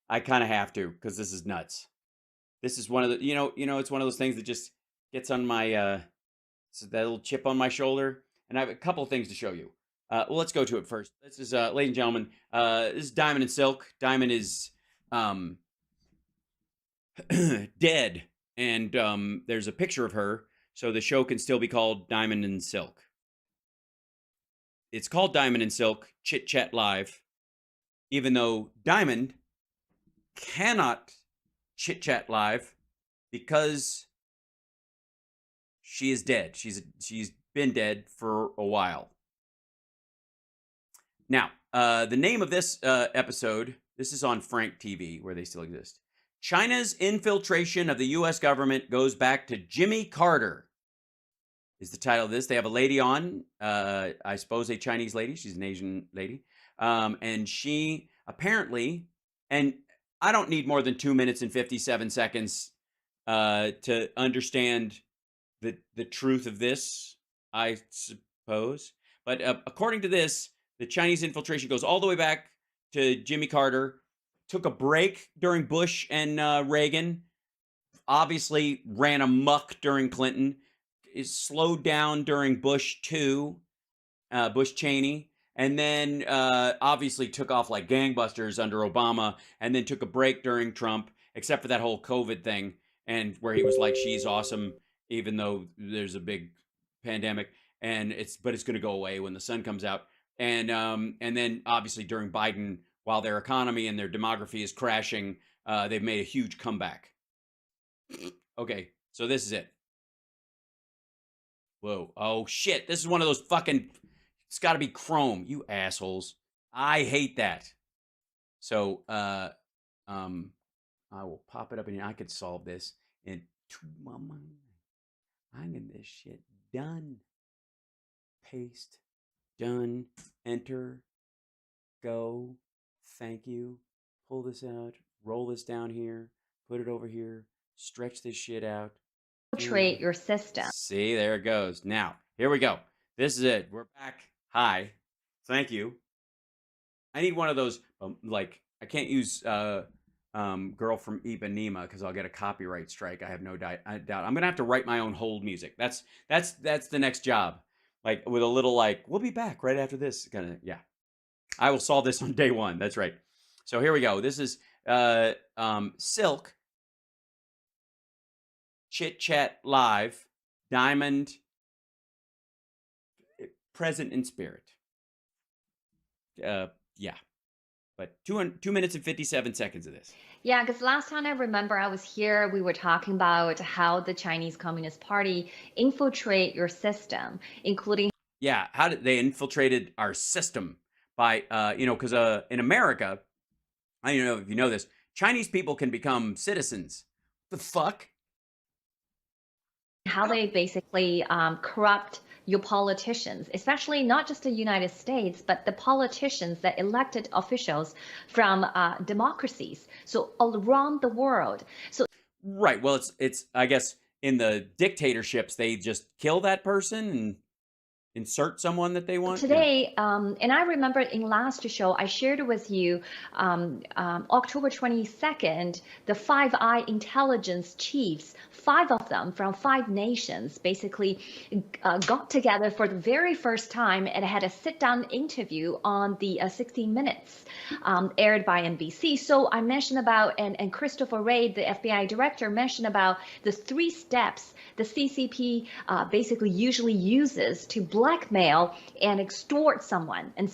I kind of have to because this is nuts. This is one of the, it's one of those things that just gets on my, that little chip on my shoulder. And I have a couple of things to show you. Well, let's go to it first. This is, ladies and gentlemen, this is Diamond and Silk. Diamond is um, dead, and there's a picture of her, so the show can still be called Diamond and Silk. It's called Diamond and Silk Chit Chat Live, even though Diamond cannot chit chat live because she is dead. She's been dead for a while. Now, the name of this episode, this is on Frank TV, where they still exist. China's infiltration of the U.S. government goes back to Jimmy Carter, is the title of this. They have a lady on, I suppose a Chinese lady. She's an Asian lady. And she apparently, and I don't need more than 2 minutes and 57 seconds to understand the truth of this, I suppose. But according to this, the Chinese infiltration goes all the way back to Jimmy Carter, took a break during Bush and Reagan, obviously ran amok during Clinton, is slowed down during Bush 2, Bush Cheney, and then obviously took off like gangbusters under Obama, and then took a break during Trump, except for that whole COVID thing, and where he was like, she's awesome, even though there's a big pandemic, and it's going to go away when the sun comes out. And then obviously during Biden, while their economy and their demography is crashing, they've made a huge comeback. Okay, so this is it. Whoa. Oh, shit. This is one of those fucking... It's got to be Chrome, you assholes. I hate that. So, I will pop it up in here. I could solve this in 2 moments. I'm getting this shit done. Paste. Done. Enter. Go. Thank you. Pull this out. Roll this down here. Put it over here. Stretch this shit out. Infiltrate your system. See, there it goes. Now, here we go. This is it. We're back. Hi. Thank you. I need one of those, like, I can't use Girl from Ipanema because I'll get a copyright strike. I have no doubt. I'm going to have to write my own hold music. That's the next job. Like, with a little, like, we'll be back right after this. Kind of, yeah. I will solve this on day one. That's right. So here we go. This is Silk Chit Chat Live, Diamond, present in spirit. Yeah. But 2 minutes and 57 seconds of this. Yeah, because last time I remember I was here, we were talking about how the Chinese Communist Party infiltrate your system, including Yeah, how did they infiltrated our system by, because in America, I don't know if you know this, Chinese people can become citizens. The fuck? how they basically corrupt your politicians, especially not just the United States, but the politicians, the elected officials from democracies, so all around the world. So Right. Well, it's I guess in the dictatorships they just kill that person and insert someone that they want. Yeah. today, and I remember in last show, I shared with you October 22nd, the Five Eye intelligence chiefs, 5 of them from 5 nations, basically got together for the very first time and had a sit-down interview on the 60 Minutes aired by NBC. So I mentioned about, and Christopher Wray, the FBI director, mentioned about the 3 steps the CCP basically usually uses to blackmail and extort someone. And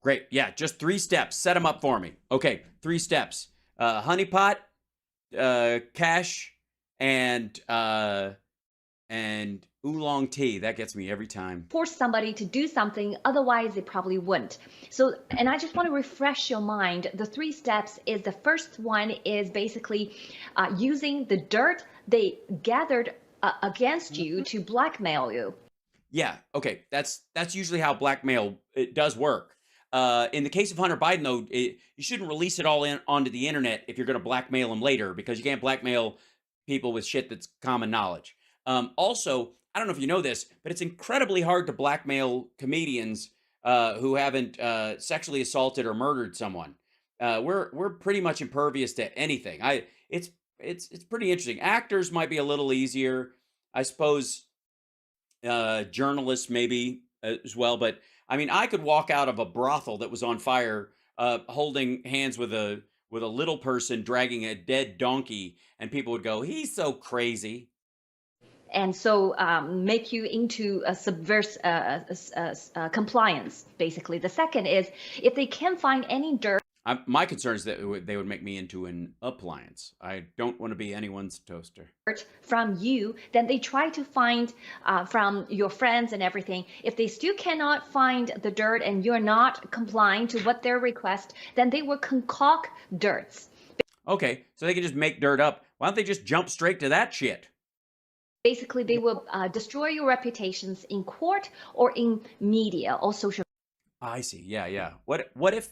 Great. Yeah, just 3 steps. Set them up for me. Okay, 3 steps. Honeypot, cash, and oolong tea. That gets me every time. force somebody to do something, otherwise they probably wouldn't. So, and I just want to refresh your mind. The 3 steps is, the first one is basically using the dirt they gathered against you to blackmail you. Yeah. Okay. That's usually how blackmail it does work. In the case of Hunter Biden, though, you shouldn't release it all onto the internet if you're going to blackmail him later, because you can't blackmail people with shit that's common knowledge. Also, I don't know if you know this, but it's incredibly hard to blackmail comedians who haven't sexually assaulted or murdered someone. we're pretty much impervious to anything. It's pretty interesting. Actors might be a little easier, I suppose. Journalists maybe as well, but I mean, I could walk out of a brothel that was on fire, holding hands with a little person dragging a dead donkey, and people would go, "He's so crazy." And so make you into a subverse compliance, basically. The second is if they can't find any dirt My concern is that they would make me into an appliance. I don't want to be anyone's toaster. from you, then they try to find from your friends and everything. If they still cannot find the dirt and you're not complying to what their request, then they will concoct dirts. Okay, so they can just make dirt up. Why don't they just jump straight to that shit? Basically, they will destroy your reputations in court or in media or social I see. Yeah, yeah. What if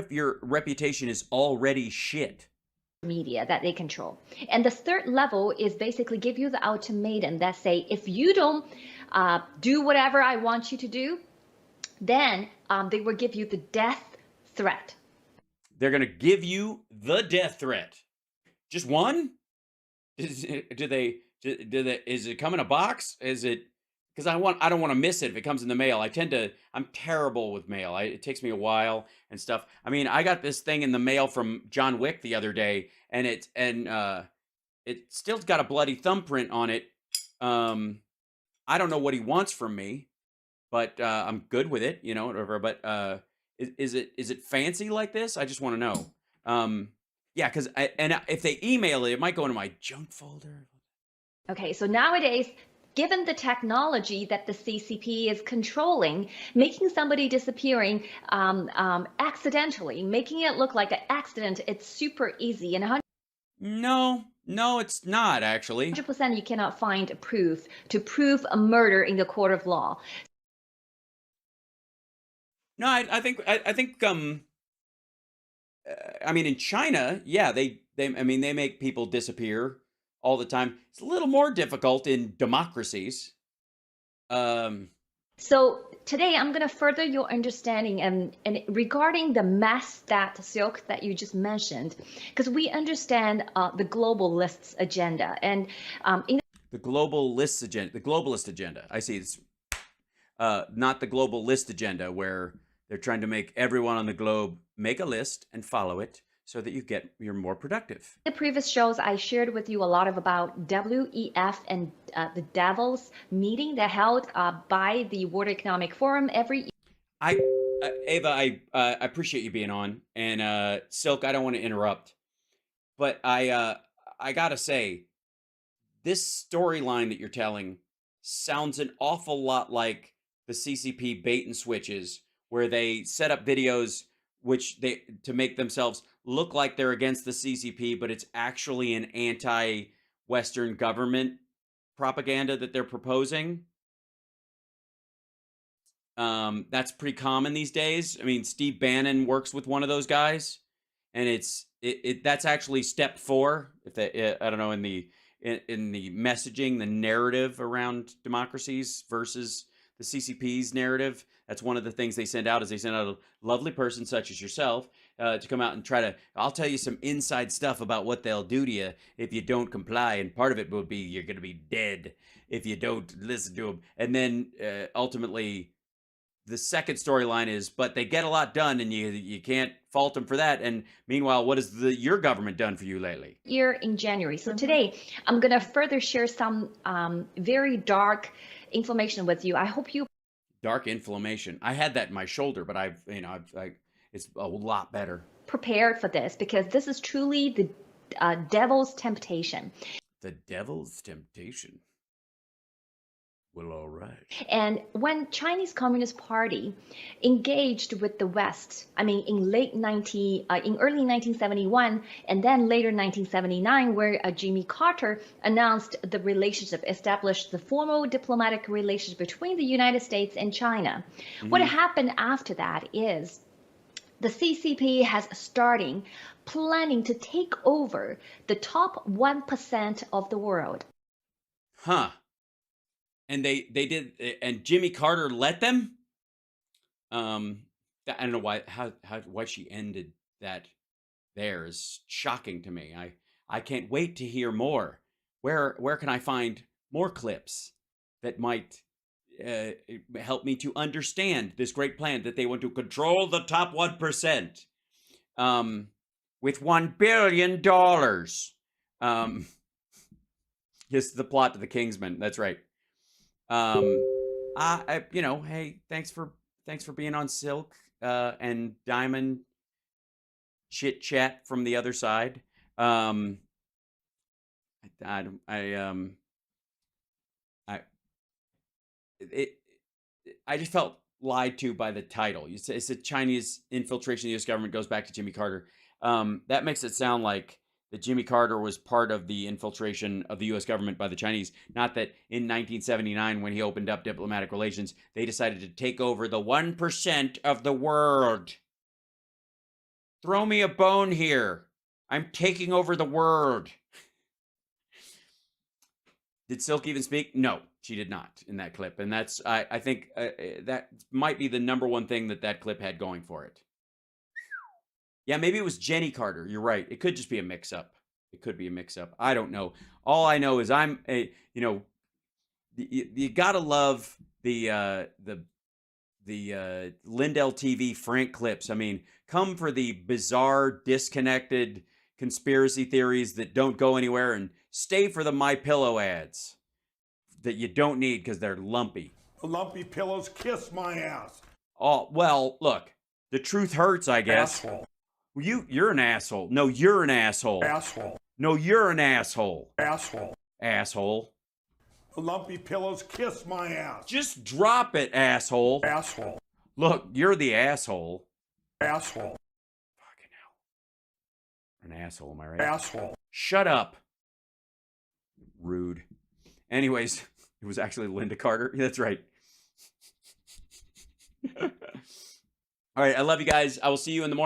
your reputation is already shit? media that they control. And the third level is basically give you the ultimatum that say, if you don't do whatever I want you to do, then they will give you the death threat. They're going to give you the death threat. Just one? Is it come in a box? Is it because I don't want to miss it if it comes in the mail. I'm terrible with mail. It takes me a while and stuff. I mean, I got this thing in the mail from John Wick the other day, and it still got a bloody thumbprint on it. I don't know what he wants from me, but I'm good with it, whatever. But is it fancy like this? I just want to know. Yeah, because if they email it, it might go into my junk folder. Okay, so nowadays, given the technology that the CCP is controlling, making somebody disappearing accidentally, making it look like an accident, it's super easy. And No, it's not actually. 100% you cannot find proof to prove a murder in the court of law. No, I think I mean, in China, yeah, I mean, they make people disappear all the time. It's a little more difficult in democracies. So today I'm going to further your understanding and regarding the mass that silk that you just mentioned, because we understand the globalists agenda and the globalist agenda. I see. It's not the global list agenda where they're trying to make everyone on the globe make a list and follow it so that you're more productive. the previous shows I shared with you a lot about WEF and the Davos meeting that held by the World Economic Forum every year. Ava, I appreciate you being on, and Silk, I don't want to interrupt, but I gotta say, this storyline that you're telling sounds an awful lot like the CCP bait and switches, where they set up videos to make themselves look like they're against the CCP, but it's actually an anti-Western government propaganda that they're proposing. That's pretty common these days. I mean, Steve Bannon works with one of those guys, and that's actually step 4. I don't know, in the messaging, the narrative around democracies versus the CCP's narrative. That's one of the things they send out, is they send out a lovely person such as yourself to come out and I'll tell you some inside stuff about what they'll do to you if you don't comply. And part of it will be you're going to be dead if you don't listen to them. And then ultimately, the second storyline is, but they get a lot done, and you can't fault them for that. And meanwhile, what has your government done for you lately? Year in January. So today I'm going to further share some very dark information with you. I hope you Dark inflammation. I had that in my shoulder, but it's a lot better. prepared for this, because this is truly the devil's temptation. The devil's temptation. Well, all right. And when Chinese Communist Party engaged with the West, I mean, in early 1971, and then later 1979, where Jimmy Carter announced the relationship, established the formal diplomatic relationship between the United States and China. Mm-hmm. What happened after that is the CCP has planning to take over the top 1% of the world. Huh. And they did, and Jimmy Carter let them. I don't know why why she ended that there is shocking to me. I can't wait to hear more. Where can I find more clips that might help me to understand this great plan that they want to control the top 1% with $1 billion. Yes, the plot to the Kingsman. That's right. You know, hey, thanks for being on Silk and Diamond chit chat from the other side. I just felt lied to by the title. It's a Chinese infiltration of the U.S. government goes back to Jimmy Carter. That makes it sound like that Jimmy Carter was part of the infiltration of the U.S. government by the Chinese. Not that in 1979, when he opened up diplomatic relations, they decided to take over the 1% of the world. Throw me a bone here. I'm taking over the world. Did Silk even speak? No, she did not in that clip. And that's, I think that might be the number one thing that clip had going for it. Yeah, maybe it was Jenny Carter. You're right. It could just be a mix-up. It could be a mix-up. I don't know. All I know is you know, you gotta love the Lindell TV Frank clips. I mean, come for the bizarre, disconnected conspiracy theories that don't go anywhere, and stay for the My Pillow ads that you don't need because they're lumpy. Lumpy pillows kiss my ass. Oh, well, look, the truth hurts, I guess. Asshole. You're an asshole. No, you're an asshole. Asshole. No, you're an asshole. Asshole. Asshole. Lumpy pillows kiss my ass. Just drop it, asshole. Asshole. Look, you're the asshole. Asshole. Fucking hell. An asshole, am I right? Asshole. Shut up. Rude. Anyways, it was actually Linda Carter. That's right. All right, I love you guys. I will see you in the morning.